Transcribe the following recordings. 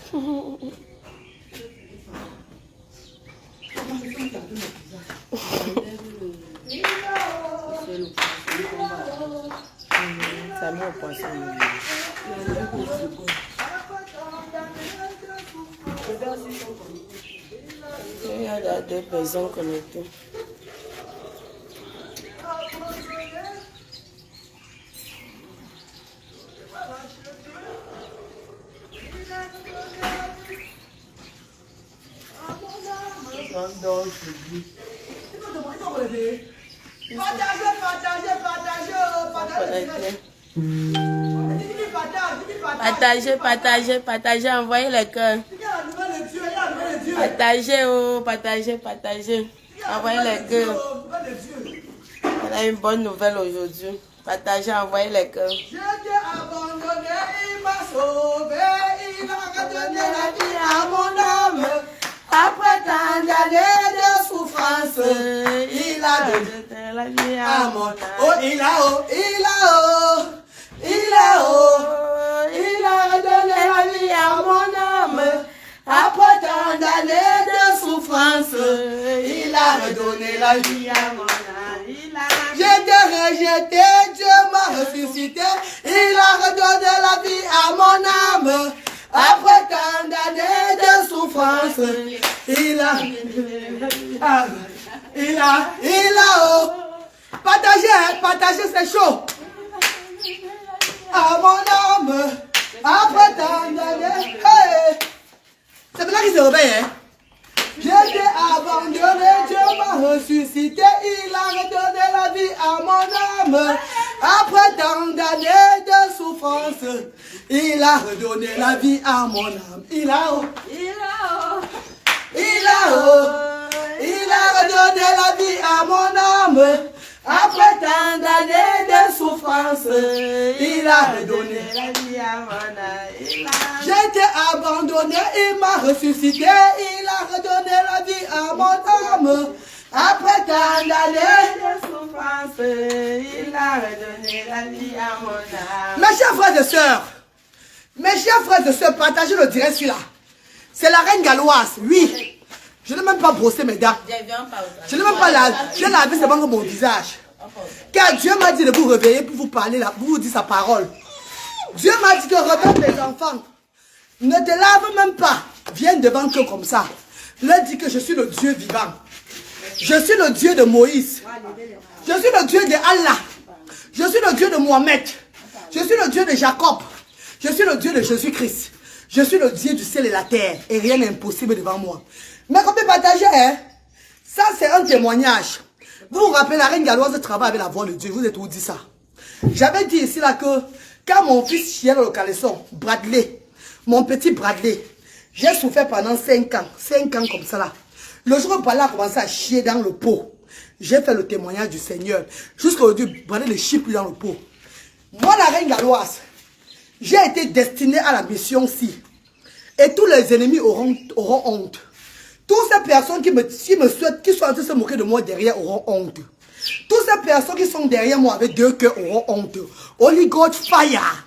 Ça met au poisson. Il y a deux personnes connectées. Partagez, envoyez les cœurs. Partagez, partagez. Envoyez les cœurs. On a une bonne nouvelle aujourd'hui. Partagez, envoyez les cœurs. Je t'ai abandonné, il m'a sauvé, il a redonné la vie à mon âme. Après tant d'années de souffrance, il a donné la vie à mon âme. Oh, il a redonné la vie à mon âme. Après tant d'années de souffrance, il a redonné la vie à mon âme. J'étais rejeté, Dieu m'a ressuscité. Il a redonné la vie à mon âme. Après tant d'années de souffrance, partagez, c'est chaud. À mon âme, après tant d'années, hey. C'est là qu'il se réveille, hein. J'ai été abandonné, Dieu m'a ressuscité, il a redonné la vie à mon âme. Après tant d'années de souffrance, il a redonné la vie à mon âme. Il a redonné la vie à mon âme. Après tant d'années de souffrance, il a redonné la vie à mon âme. J'ai été abandonné, il m'a ressuscité, il a redonné la vie à mon âme. Après tant d'années de souffrance, il a redonné la vie à mon âme. Mes chers frères et sœurs, partagez le direct celui-là. C'est la reine galloise, oui. Je n'ai même pas brossé mes dents. Je n'ai même pas lavé. Je l'ai lavé seulement mon visage. Car Dieu m'a dit de vous réveiller pour vous parler, pour vous dire sa parole. Dieu m'a dit que réveille les enfants. Ne te lave même pas. Viens devant eux comme ça. Leur dis que je suis le Dieu vivant. Je suis le Dieu de Moïse. Je suis le Dieu de Allah. Je suis le Dieu de Mohamed. Je suis le Dieu de Jacob. Je suis le Dieu de Jésus-Christ. Je suis le Dieu du ciel et la terre. Et rien n'est impossible devant moi. Mais comme partager, hein? Ça c'est un témoignage. Vous vous rappelez, la reine galloise travaille avec la voix de Dieu. Vous êtes où dit ça? J'avais dit ici là que quand mon fils chiait dans le caleçon, Bradley, mon petit Bradley, j'ai souffert pendant 5 ans. 5 ans comme ça là. Le jour où Bradley a commencé à chier dans le pot, j'ai fait le témoignage du Seigneur. Jusqu'à aujourd'hui, Bradley ne chie plus dans le pot. Moi, la reine galloise, j'ai été destiné à la mission-ci. Et tous les ennemis auront honte. Toutes ces personnes qui me souhaitent, qui sont en train de se moquer de moi derrière auront honte. Toutes ces personnes qui sont derrière moi avec 2 cœurs auront honte. Holy God fire.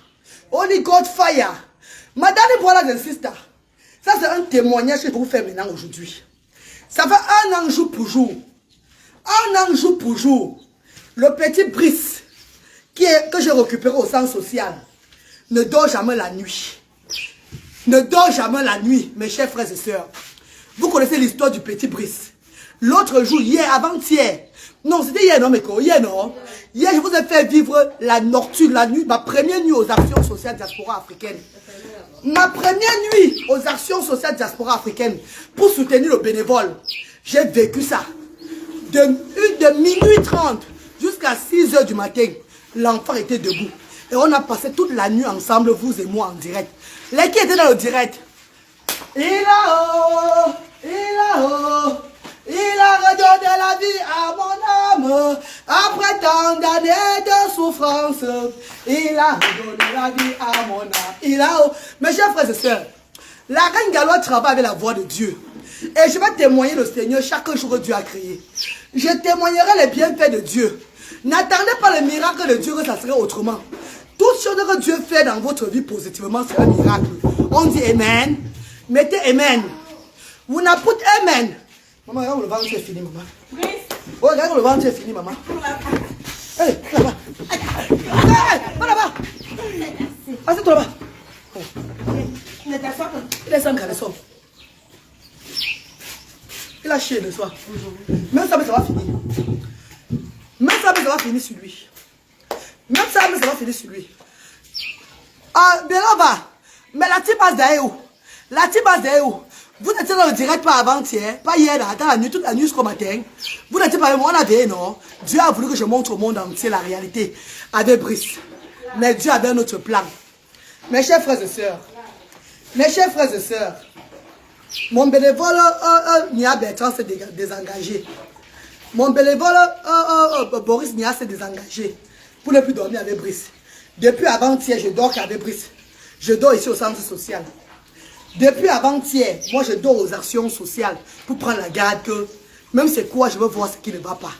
Holy God fire. Madame brothers and sisters, ça c'est un témoignage que je vais vous faire maintenant aujourd'hui. Ça fait 1 an jour pour jour. 1 an jour pour jour. Le petit Brice que j'ai récupéré au centre social ne dort jamais la nuit. Ne dort jamais la nuit, mes chers frères et sœurs. Vous connaissez l'histoire du petit Brice. L'autre jour, hier, avant-hier. Non, c'était hier, non, mais quoi? Hier, non. Hier, je vous ai fait vivre la nocturne, la nuit, ma première nuit aux actions sociales diaspora africaine. Ma première nuit aux actions sociales diaspora africaine pour soutenir le bénévole. J'ai vécu ça. De minuit 30 jusqu'à 6 h du matin, l'enfant était debout. Et on a passé toute la nuit ensemble, vous et moi, en direct. Les qui étaient dans le direct? Il a redonné la vie à mon âme. Après tant d'années de souffrance, il a redonné la vie à mon âme. Mes chers frères et sœurs, la reine galloise travaille avec la voix de Dieu. Et je vais témoigner le Seigneur chaque jour que Dieu a créé. Je témoignerai les bienfaits de Dieu. N'attendez pas le miracle de Dieu que ça serait autrement. Toute chose que Dieu fait dans votre vie positivement, c'est un miracle. On dit Amen. Mettez amen. Vous n'avez pas amen. Maman, regarde le ventre, c'est fini, maman. Oh, regarde le ventre, c'est fini, maman. Allez, là-bas. Va là-bas. Assieds-toi là-bas. Il est sans caleçon. Il a chié le soir. Même ça, mais ça va finir. Même ça, mais ça va finir sur lui. Même ça, mais ça va finir sur lui. Ah, bien là-bas. Mais la type passe derrière où? La type passe derrière où? Vous étiez dans le direct pas avant-hier, pas hier, dans la nuit, toute la nuit jusqu'au matin. Vous n'étiez pas avec moi, on a veillé, non? Dieu a voulu que je montre au monde entier la réalité avec Brice. Mais Dieu avait un autre plan. Mes chers frères et sœurs, mon bénévole Nia Bertrand s'est désengagé. Mon bénévole Boris Nia s'est désengagé pour ne plus dormir avec Brice. Depuis avant-hier, je dors qu'avec Brice. Je dors ici au centre social. Depuis avant-hier, moi je dors aux actions sociales pour prendre la garde que même c'est quoi, je veux voir ce qui ne va pas.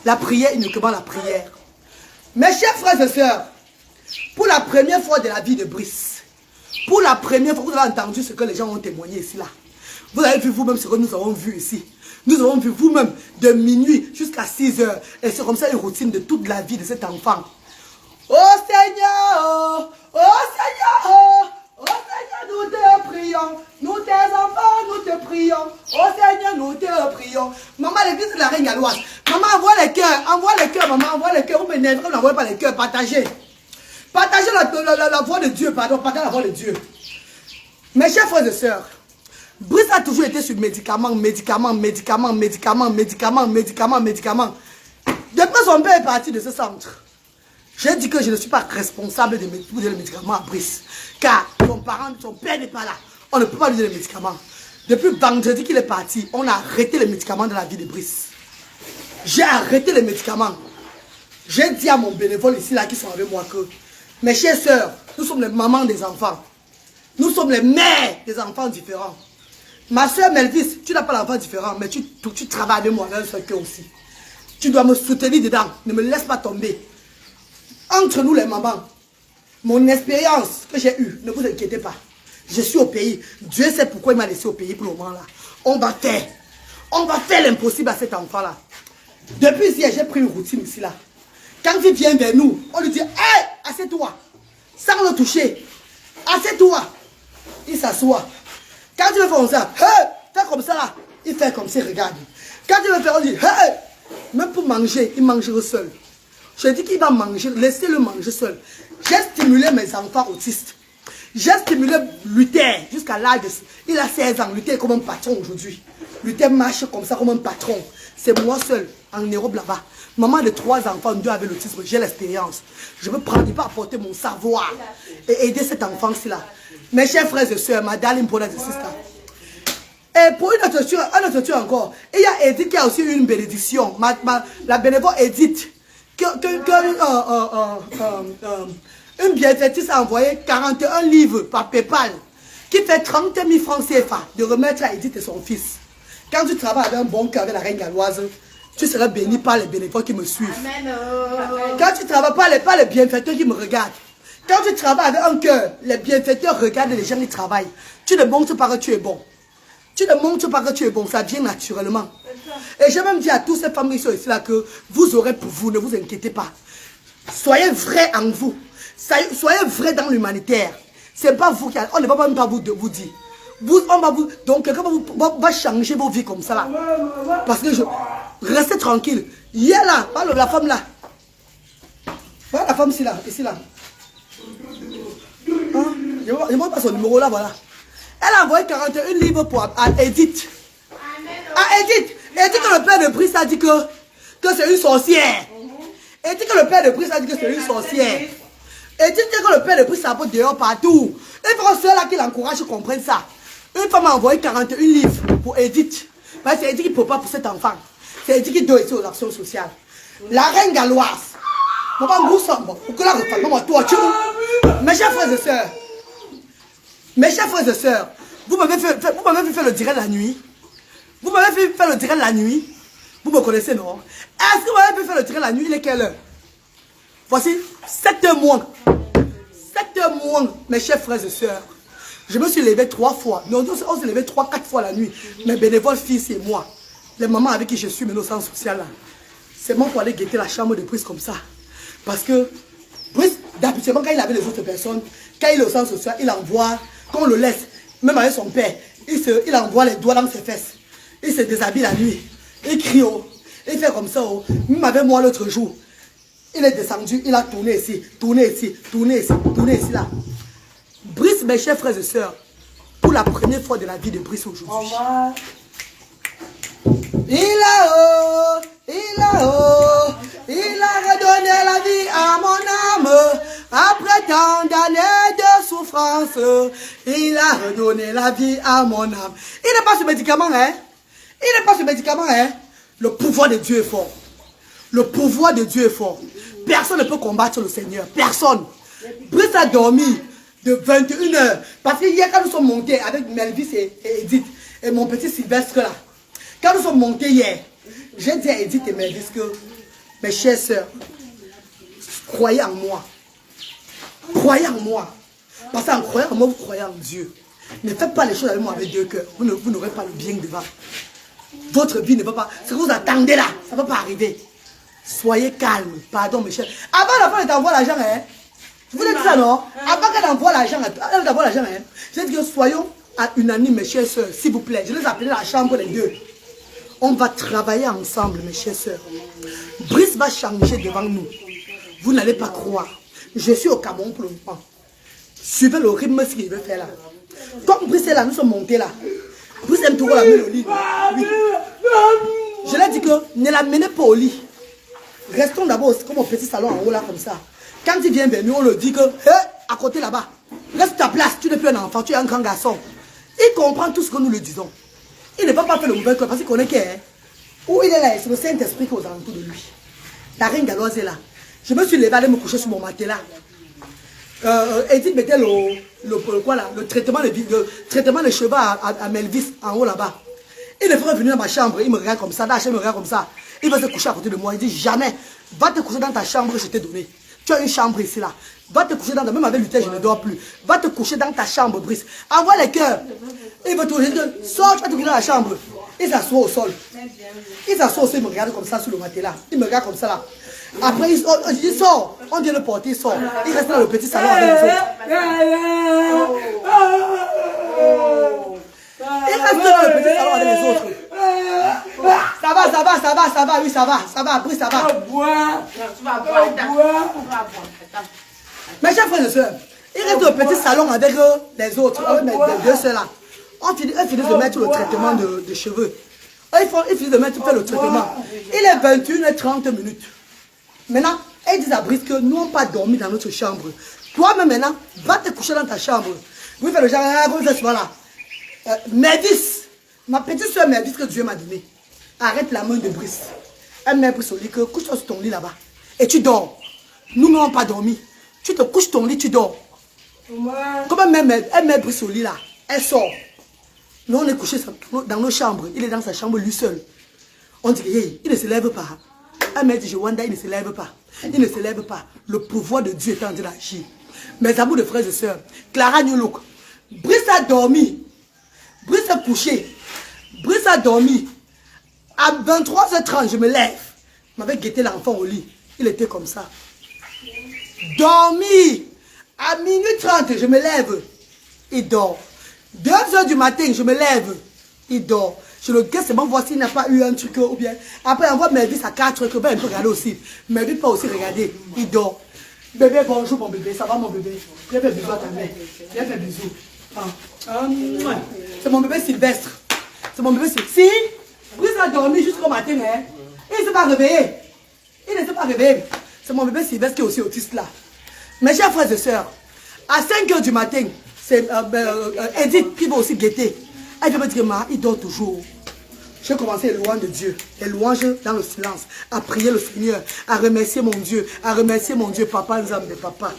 La prière, uniquement la prière. Mes chers frères et sœurs, pour la première fois de la vie de Brice, pour la première fois, vous avez entendu ce que les gens ont témoigné ici là. Vous avez vu vous-même ce que nous avons vu ici. Nous avons vu vous-même de minuit jusqu'à 6 heures. Et c'est comme ça une routine de toute la vie de cet enfant. Oh Seigneur, oh Seigneur, oh Seigneur, nous te prions. Nous tes enfants, nous te prions. Oh Seigneur, nous te prions. Maman, l'église de la Reine Galloise. Maman, envoie les cœurs, maman, envoie les cœurs. Vous m'énervez, vous n'envoyez pas les cœurs, partagez. Partagez la voix de Dieu, pardon, partagez la voix de Dieu. Mes chers frères et sœurs, Brice a toujours été sur médicaments. Depuis son père est parti de ce centre, j'ai dit que je ne suis pas responsable de donner les médicaments à Brice. Car son père n'est pas là. On ne peut pas lui donner les médicaments. Depuis vendredi qu'il est parti, on a arrêté les médicaments dans la vie de Brice. J'ai arrêté les médicaments. J'ai dit à mon bénévole ici, là, qui sont avec moi, que mes chères sœurs, nous sommes les mamans des enfants. Nous sommes les mères des enfants différents. Ma soeur Melvis, tu n'as pas l'enfant différent, mais tu travailles avec moi avec un seul cœur aussi. Tu dois me soutenir dedans. Ne me laisse pas tomber. Entre nous les mamans, mon expérience que j'ai eue, ne vous inquiétez pas. Je suis au pays. Dieu sait pourquoi il m'a laissé au pays pour le moment là. On va faire l'impossible à cet enfant-là. Depuis hier, j'ai pris une routine ici là. Quand il vient vers nous, on lui dit, hey, assieds-toi. Sans le toucher. Assieds-toi. Il s'assoit. Quand il veut faire ça, hey, fais comme ça là. Il fait comme ça, regarde. Quand il veut faire, on dit, hey, même pour manger, il mangera seul. Je dis qu'il va manger, laissez-le manger seul. J'ai stimulé mes enfants autistes. J'ai stimulé Luther jusqu'à l'âge de... Il a 16 ans, Luther est comme un patron aujourd'hui. Luther marche comme ça, comme un patron. C'est moi seul, en Europe là-bas. Maman de 3 enfants, 2 avec l'autisme, j'ai l'expérience. Je veux prendre, il va apporter mon savoir et aider cet enfant-ci là. Mes chers frères et sœurs, ma darling brothers and sisters. Et pour une autre chose encore, il y a Edith qui a aussi une bénédiction. La bénévole Edith, une bienfaitrice a envoyé 41 livres par PayPal, qui fait 30 000 francs CFA de remettre à Edith et son fils. Quand tu travailles avec un bon cœur avec la Reine Galloise, tu seras béni par les bénévoles qui me suivent. Amen. Quand tu travailles pas les bienfaiteurs qui me regardent. Quand tu travailles avec un cœur, les bienfaiteurs regardent les gens qui travaillent. Tu ne montres pas que tu es bon. Tu ne montres pas que tu es bon, ça vient naturellement. Et j'ai même dit à toutes ces femmes qui sont ici là que vous aurez pour vous, ne vous inquiétez pas. Soyez vrais en vous. Soyez vrais dans l'humanitaire. C'est pas vous qui... On ne va même pas vous dire. Donc quelqu'un va changer vos vies comme ça là. Parce que restez tranquille. Hier là, la femme là. Voilà la femme ici là. Hein? Je ne vois pas son numéro là, voilà. Elle a envoyé 41 livres à Edith. À Edith. Edith que le père de Brice a dit que c'est une sorcière. Edith que le père de Brice a dit que c'est une sorcière. Edith que le père de Brice s'apporte dehors partout. Il faut que ceux-là qui l'encouragent comprennent ça. Une femme a envoyé 41 livres pour Edith. Parce que c'est Edith qui ne peut pas pour cet enfant. C'est Edith qui doit être aux actions sociales. La Reine Galloise. Mes chers frères et sœurs, vous m'avez fait le direct la nuit. Vous m'avez fait faire le direct la nuit. Vous me connaissez, non? Est-ce que vous m'avez fait faire le direct la nuit? Il est quelle heure? Voici 7 h moins. 7 h moins, mes chers frères et sœurs. Je me suis levé 3 fois. On s'est levé 3-4 fois la nuit. Mes bénévoles, fils et moi. Les mamans avec qui je suis mené au centre social là. C'est moi pour aller guetter la chambre de Brice comme ça. Parce que Brice, d'habitude, quand il avait les autres personnes, quand il est au centre social, il envoie, quand on le laisse, même avec son père, il envoie les doigts dans ses fesses. Il se déshabille la nuit. Il crie, oh. Il fait comme ça, oh. Même avec moi l'autre jour. Il est descendu, il a tourné ici, tourné ici, tourné ici, tourné ici, là. Brice, mes chers frères et sœurs, pour la première fois de la vie de Brice aujourd'hui. Il a redonné la vie à mon âme, après tant d'années de souffrance. Il a redonné la vie à mon âme. Il n'est pas ce médicament, hein? Il n'est pas ce médicament, hein? Le pouvoir de Dieu est fort. Le pouvoir de Dieu est fort. Personne ne peut combattre le Seigneur. Personne. Brice a dormi de 21h. Parce que hier, quand nous sommes montés avec Melvis et Edith, et mon petit Sylvestre là, quand nous sommes montés hier, j'ai dit à Edith et Melvis que, mes chères sœurs, croyez en moi. Croyez en moi. Parce qu'en croyant en moi, vous croyez en Dieu. Ne faites pas les choses avec moi avec deux cœurs. Vous n'aurez pas le bien devant. Votre vie ne va pas. Ce que vous attendez là, ça ne va pas arriver. Soyez calme. Pardon, mes chers. Avant la fin, elle t'envoie l'argent, hein. Vous avez dit ça, non? Avant qu'elle envoie l'argent, hein. J'ai dit que soyons à unanimes, mes chères soeurs, s'il vous plaît. Je les appelle la chambre, les deux. On va travailler ensemble, mes chères soeurs. Brice va changer devant nous. Vous n'allez pas croire. Je suis au Cameroun pour le moment. Suivez le rythme, ce qu'il veut faire là. Comme Brice est là, nous sommes montés là. Brice aime toujours la mener au lit. Oui. Je lui ai dit que ne la menez pas au lit. Restons d'abord comme au petit salon en haut là, comme ça. Quand il vient vers nous, on le dit que, hé, à côté là-bas, reste ta place, tu n'es plus un enfant, tu es un grand garçon. Il comprend tout ce que nous lui disons. Il ne va pas faire le mauvais cœur parce qu'il connaît qui est. Où il est là, c'est le Saint-Esprit qui est aux alentours de lui. La reine galloise est là. Je me suis levé, aller me coucher sur mon matelas. Edith mettait le traitement de cheveux à Melvis en haut là-bas. Il est venu dans ma chambre, il me regarde comme ça, Dacha me regarde comme ça. Il va se coucher à côté de moi, il dit jamais, va te coucher dans ta chambre que je t'ai donnée. Tu as une chambre ici là. Va te coucher dans ta... Même avec Luther, je ne dors plus. Va te coucher dans ta chambre, Brice. Envoie les cœurs. Il va te coucher. Sors, tu vas te coucher dans la chambre. Il s'assoit au sol. Il s'assoit au sol, il me regarde comme ça sur le matelas. Il me regarde comme ça là. Après, il sort. On vient le porter, il sort. Il reste dans le petit salon avec les autres. Il reste dans le petit salon avec les autres. Ça va, oui, ça va, Brice, ça va. Mes chers frères et sœurs, il reste dans le petit salon avec les autres, avec mes deux sœurs là. On finit de mettre le traitement de cheveux. Il finit de faire le traitement. Il est 21h30 minutes. Maintenant, ils disent à Brice que nous n'avons pas dormi dans notre chambre. Toi-même maintenant, va te coucher dans ta chambre. Vous faites le genre, vous faites cela là. Melvis, ma petite soeur Melvis que Dieu m'a donnée. Arrête la main de Brice. Elle met Brice au lit, couche-toi sur ton lit là-bas. Et tu dors. Nous n'avons pas dormi. Tu te couches ton lit, tu dors. Comme elle met Brice au lit là, elle sort. Nous on est couché dans nos chambres. Il est dans sa chambre lui seul. On dit hey, il ne se lève pas. Elle m'a dit, Wanda, il ne se lève pas. Il ne se lève pas. Le pouvoir de Dieu est en train d'agir. Mes amours de frères et sœurs, Clara Nyolok, Brice a dormi. Brice a couché. Brice a dormi. À 23h30, je me lève. Je m'avais guetté l'enfant au lit. Il était comme ça. Dormi. À minuit 30, je me lève. Il dort. 2h du matin, je me lève. Il dort. Je le guette, c'est bon, voir s'il n'a pas eu un truc ou bien. Après, on voit Melvis à 4 trucs. Ben, il peut regarder aussi. Melvis peut aussi regarder. Il dort. Bébé, bonjour mon bébé. Ça va mon bébé? Viens faire bisous à ta mère. Viens faire bisous. C'est mon bébé Sylvestre. C'est mon bébé Sylvestre. Si, Brice a dormi jusqu'au matin. Hein? Il ne s'est pas réveillé. Il ne s'est pas réveillé. C'est mon bébé Sylvestre qui est aussi autiste là. Mes chers frères et sœurs, à 5h du matin, c'est Edith qui va aussi guetter. Elle vient me dire, il dort toujours. J'ai commencé les louanges de Dieu, les louanges dans le silence, à prier le Seigneur, à remercier mon Dieu, Papa, nous âmes de papa.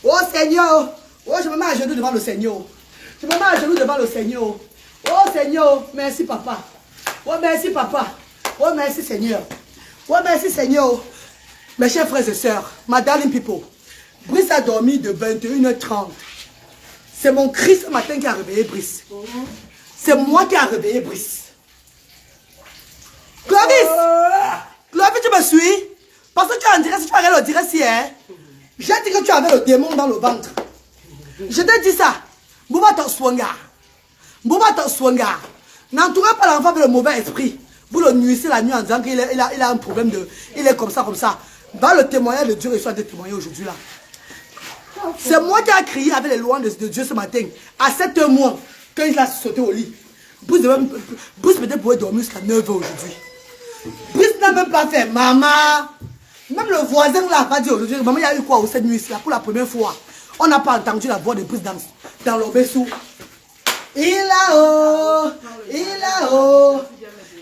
Oh Seigneur, oh je me mets à genoux devant le Seigneur. Je me mets à genoux devant le Seigneur. Oh Seigneur, merci papa. Oh merci papa. Oh merci Seigneur. Oh merci Seigneur. Mes chers frères et sœurs, my darling people, Brice a dormi de 21h30. C'est mon cri ce matin qui a réveillé Brice. C'est moi qui a réveillé Brice. Clovis! Clovis, tu me suis? Parce que tu as en direct, si tu regardes le direct, si, hein? J'ai dit que tu avais le démon dans le ventre. Je t'ai dit ça. Bouba Tanswanga. Bouba Tanswanga. N'entourez pas l'enfant avec le mauvais esprit. Vous le nuissez la nuit en disant qu'il a un problème de... Il est comme ça, comme ça. Dans le témoignage de Dieu, il soit de témoigner aujourd'hui là. C'est moi qui ai crié avec les lois de Dieu ce matin. À 7 h moins, quand il a sauté au lit. Bruce peut-être pouvait dormir jusqu'à 9 h aujourd'hui. Bruce n'a même pas fait. Maman. Même le voisin là pas dit aujourd'hui. Maman, il y a eu quoi cette nuit là pour la première fois. On n'a pas entendu la voix de Bruce dans l'obéissou. Il a haut, il a haut.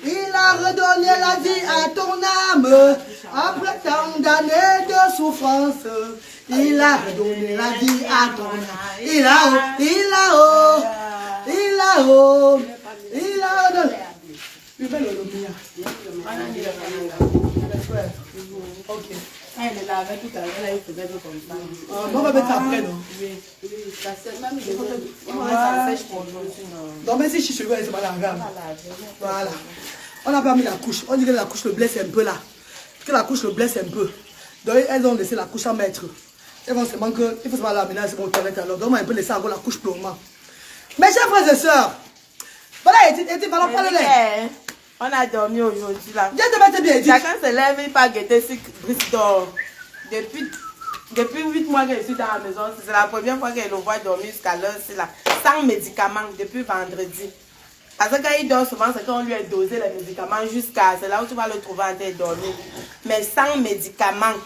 Il a redonné la vie à ton âme. Après tant d'années de souffrance. Il a redonné la vie à ton âme. Il a haut, il a haut. Il a haut. Il a redonné. Ok. Elle est là avec tout à l'heure, elle faisait comme ça. On va mettre ça après, non? Oui. Ça sèche pour aujourd'hui, non. Donc, même si je suis chez elle, c'est pas la gamme. Voilà. On n'a pas mis la couche. On dit que la couche le blesse un peu là. Que la couche le blesse un peu. Donc, elles ont laissé la couche à mettre. Elles vont seulement que. Il faut se la ménage, c'est mon toilette alors. Donc, on va un peu laisser encore la couche pour le moment. Mes chers frères et sœurs. Voilà, voilà, parlez-les. On a dormi aujourd'hui là. Dieu te mette bien dit. Chacun se lève, il pas guetter si Brice dort. Depuis 8 mois que je suis dans la maison, c'est la première fois qu'elle le voit dormir jusqu'à l'heure, c'est là. Sans médicaments, depuis vendredi. Parce que quand il dort souvent, c'est quand on lui a dosé les médicaments jusqu'à... C'est là où tu vas le trouver en train de dormir. Mais sans médicaments,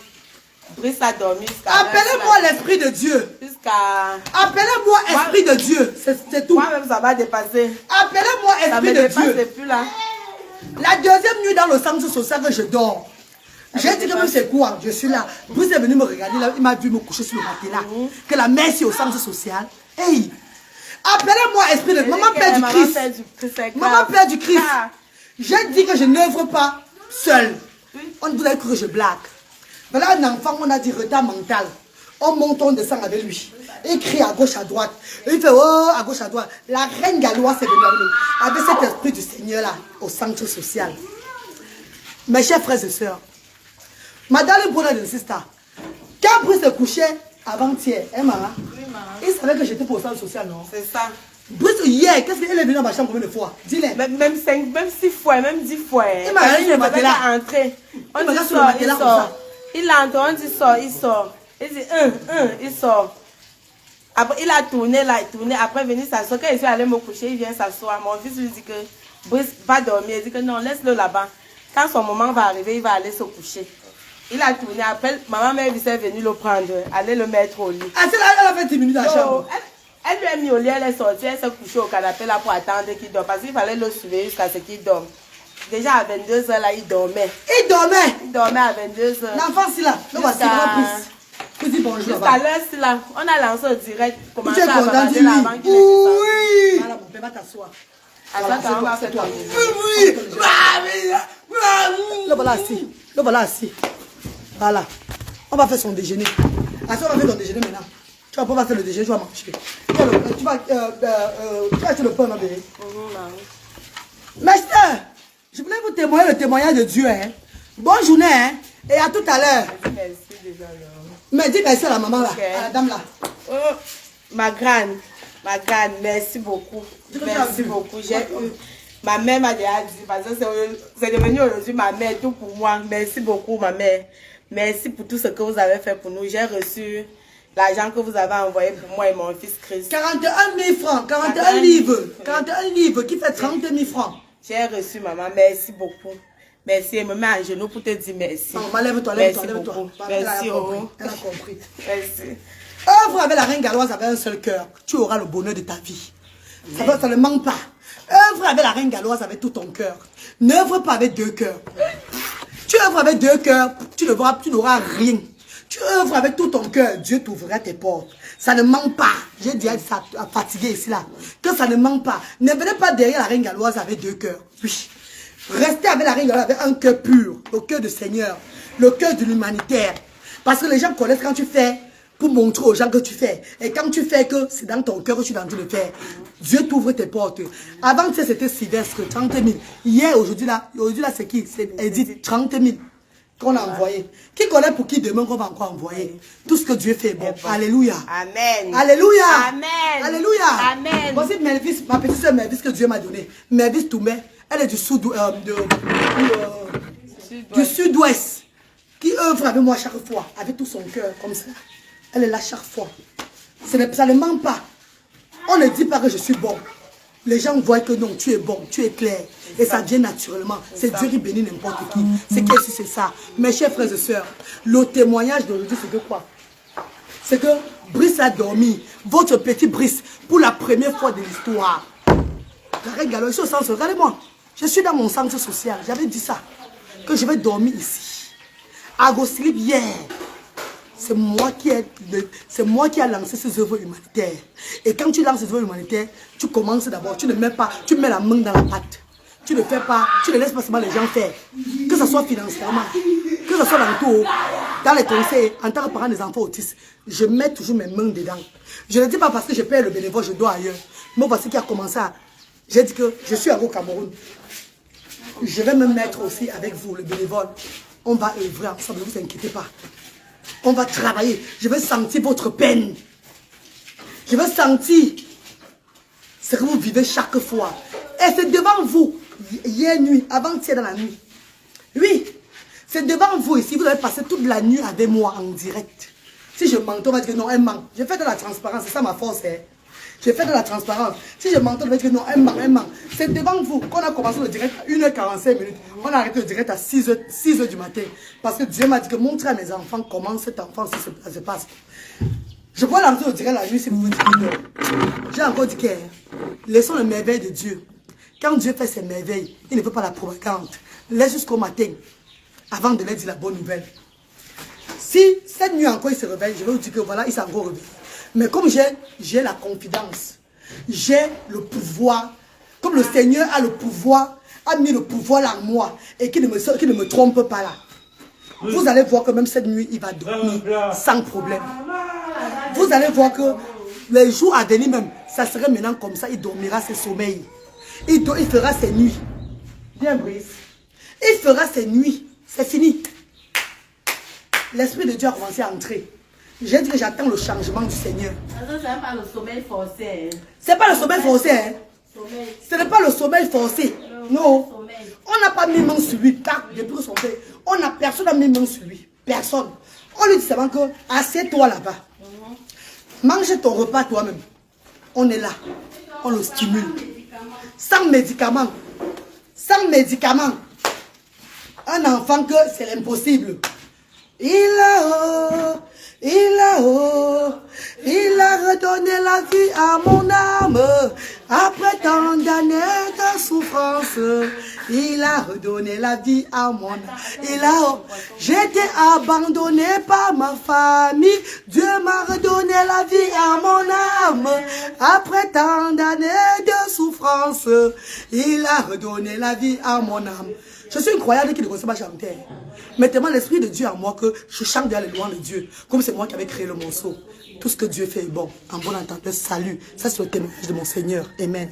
Brice a dormi jusqu'à... Appelez-moi l'esprit de Dieu. Jusqu'à... Appelez-moi esprit de Dieu. C'est tout. Moi-même, ça va dépasser. Appelez-moi Ça me esprit de dépasse Dieu. plus là. La deuxième nuit dans le centre social que je dors. J'ai dit que même c'est quoi? Je suis là. Bruce est venu me regarder. Là, il m'a vu me coucher sur le matelas. Que la mère est au centre social. Hey! Appelez-moi esprit de Dieu. Maman Père du Christ. Maman Père du Christ. J'ai dit que je n'œuvre pas seule. On vous a cru que je blague. Voilà un enfant, on a dit retard mental. On monte, on descend avec lui. Il crie à gauche, à droite. Il fait oh, à gauche, à droite. La reine galloise est venue avec cet esprit du Seigneur là, au centre social. Mes chers frères et sœurs, Madame Brother de Sister, quand Bruce se couchait avant-hier, hein, maman? Oui, maman. Il savait que j'étais pour le centre social, non? C'est ça. Bruce, hier, qu'est-ce qu'il est venu dans ma chambre combien de fois? Dis-le. Même 5, même 6 fois, même 10 fois. Il m'a regardé sur le matelas. On Il m'a dit regardé sur le sort, il matelas comme ça. sort. Il entre, on dit sort, il sort. Il dit il sort. Après, il a tourné là, tourné. Après, venu s'asseoir. Quand je suis allée me coucher, il vient s'asseoir. Mon fils lui dit que Brice va dormir. Il dit que non, laisse-le là-bas. Quand son moment va arriver, il va aller se coucher. Il a tourné. Après, maman mère est venue le prendre, aller le mettre au lit. Ah, c'est là, elle a fait 10 minutes dans la chambre. Elle lui a mis au lit, elle est sortie, elle s'est couchée au canapé là pour attendre qu'il dorme. Parce qu'il fallait le surveiller jusqu'à ce qu'il dorme. Déjà à 22 h là, il dormait. Il dormait. Il dormait à 22 h. L'enfant, c'est là. Le voici, Brice. Dis bonjour. Jusqu'à l'heure, c'est là. On a lancé au direct. Tu es content, dis avant qu'il ait oui. Voilà, mon père, va t'asseoir. Attends, on va faire toi. Oui. Le voilà assis. Le voilà assis. Voilà. On va faire son déjeuner. Assis, on va faire ton déjeuner maintenant. Tu vas pas faire le déjeuner, tu vas manger. Tu vas acheter le pain, ma bébé. Master, je voulais vous témoigner le témoignage de Dieu. Hein. Bonne journée. Hein. Et à tout à l'heure. Merci déjà. Mais dis merci à la maman là, Okay. à la dame là. Oh, ma grande, merci beaucoup. Merci beaucoup. Ma mère m'a déjà dit, parce que c'est devenu aujourd'hui ma mère, tout pour moi. Merci beaucoup, ma mère. Merci pour tout ce que vous avez fait pour nous. J'ai reçu l'argent que vous avez envoyé pour moi et mon fils Chris. 41 000 francs, 41 livres. 41 livres qui fait 30 000 francs. J'ai reçu, maman. Merci beaucoup. Merci. Elle me met à genoux pour te dire merci. Non, lève-toi, merci lève-toi. beaucoup. Merci, Merci, elle a compris. Merci. Œuvre avec la reine galloise avec un seul cœur. Tu auras le bonheur de ta vie. Ça ne manque pas. Œuvre avec la reine galloise avec tout ton cœur. N'œuvre pas avec 2 cœurs. Tu œuvres avec 2 cœurs, tu n'auras rien. Tu œuvres avec tout ton cœur, Dieu t'ouvrira tes portes. Ça ne manque pas. J'ai dit ça fatigué ici là. Que ça ne manque pas. Ne venez pas derrière la reine galloise avec 2 cœurs. Oui. Restez avec la reine galloise avec un cœur pur, le cœur du Seigneur, le cœur de l'humanitaire. Parce que les gens connaissent quand tu fais pour montrer aux gens que tu fais. Et quand tu fais que c'est dans ton cœur que tu es en train de faire, Dieu t'ouvre tes portes. Avant, tu sais, c'était Sylvestre, 30 000. Hier, aujourd'hui là, c'est qui? C'est Edith, 30 000 qu'on a envoyé. Qui connaît pour qui demain qu'on va encore envoyer? Tout ce que Dieu fait, bon. Alléluia. Amen. Alléluia. Amen. Alléluia. Amen. Voici Melvis, ma petite soeur Melvis que Dieu m'a donnée. Melvis Toumé, elle est du sud-ouest. Qui œuvre avec moi chaque fois, avec tout son cœur, comme ça. Elle est là chaque fois. Ça ne ment pas. On ne dit pas que je suis bon. Les gens voient que non, tu es bon, tu es clair. Et ça vient naturellement. C'est Dieu qui bénit n'importe qui. C'est ça. Mes chers frères et sœurs, le témoignage d'aujourd'hui, c'est que quoi? C'est que Brice a dormi. Votre petit Brice, pour la première fois de l'histoire. J'arrête Gallo, ici au centre, regardez-moi. Je suis dans mon centre social. J'avais dit ça. Que je vais dormir ici. À Goslip hier. C'est moi qui ai lancé ces œuvres humanitaires. Et quand tu lances ces œuvres humanitaires, tu commences d'abord, tu ne mets pas, tu mets la main dans la pâte. Tu ne fais pas, tu ne laisses pas seulement les gens faire. Que ce soit financièrement, que ce soit dans tout, dans les conseils, en tant que parent des enfants autistes, je mets toujours mes mains dedans. Je ne dis pas parce que je paye le bénévole, je dois ailleurs. Moi, voici qui a commencé à... J'ai dit que je suis au Cameroun. Je vais me mettre aussi avec vous, le bénévole. On va œuvrer ensemble, ne vous inquiétez pas. On va travailler. Je vais sentir votre peine. Je vais sentir ce que vous vivez chaque fois. Et c'est devant vous, hier nuit, avant-hier dans la nuit. Oui, c'est devant vous ici. Vous avez passé toute la nuit avec moi en direct. Si je mentais, on va dire que non, elle ment. Je fais de la transparence, c'est ça ma force. Hein. Je fais de la transparence. Si je mentais, on va dire que non, elle ment, elle ment. C'est devant vous qu'on a commencé le direct à 1h45. On a arrêté le direct à 6h du matin. Parce que Dieu m'a dit que montrer à mes enfants comment cet enfant se passe. Je peux lancer le direct la nuit si vous vous dites que j'ai encore dit que laissons le merveille de Dieu. Quand Dieu fait ses merveilles, il ne veut pas la propagande. Laisse jusqu'au matin avant de leur dire la bonne nouvelle. Si cette nuit encore il se réveille, je vais vous dire que voilà, il s'est encore réveillé. Mais comme j'ai la confidence, j'ai le pouvoir, comme le Seigneur a le pouvoir, a mis le pouvoir là en moi et qui ne me trompe pas là. Vous allez voir que même cette nuit, il va dormir sans problème. Vous allez voir que les jours à venir même, ça serait maintenant comme ça, il dormira ses sommeils. Il fera ses nuits. Bien, Brice. Il fera ses nuits. C'est fini. L'Esprit de Dieu a commencé à entrer. J'ai dit que j'attends le changement du Seigneur. Ce n'est pas le sommeil forcé. C'est pas le sommeil forcé. Hein? Ce n'est pas le sommeil forcé. Non. On n'a pas mis main sur lui. Depuis son père. Personne n'a mis main sur lui. Personne. On lui dit seulement que assieds-toi là-bas. Mange ton repas toi-même. On est là. On le stimule. Sans médicaments. Sans médicaments. Un enfant que c'est l'impossible. Il a redonné la vie à mon âme. Après tant d'années de souffrance, il a redonné la vie à mon âme. J'étais abandonné par ma famille. Dieu m'a redonné la vie à mon âme. Après tant d'années de souffrance, il a redonné la vie à mon âme. Je suis une croyante qui ne connaît pas chanter. Mettez-moi l'Esprit de Dieu en moi que je chante bien les louanges de Dieu. Comme c'est moi qui avais créé le morceau. Tout ce que Dieu fait est bon. En bon entendeur, salut. Ça c'est le témoignage de mon Seigneur. Amen.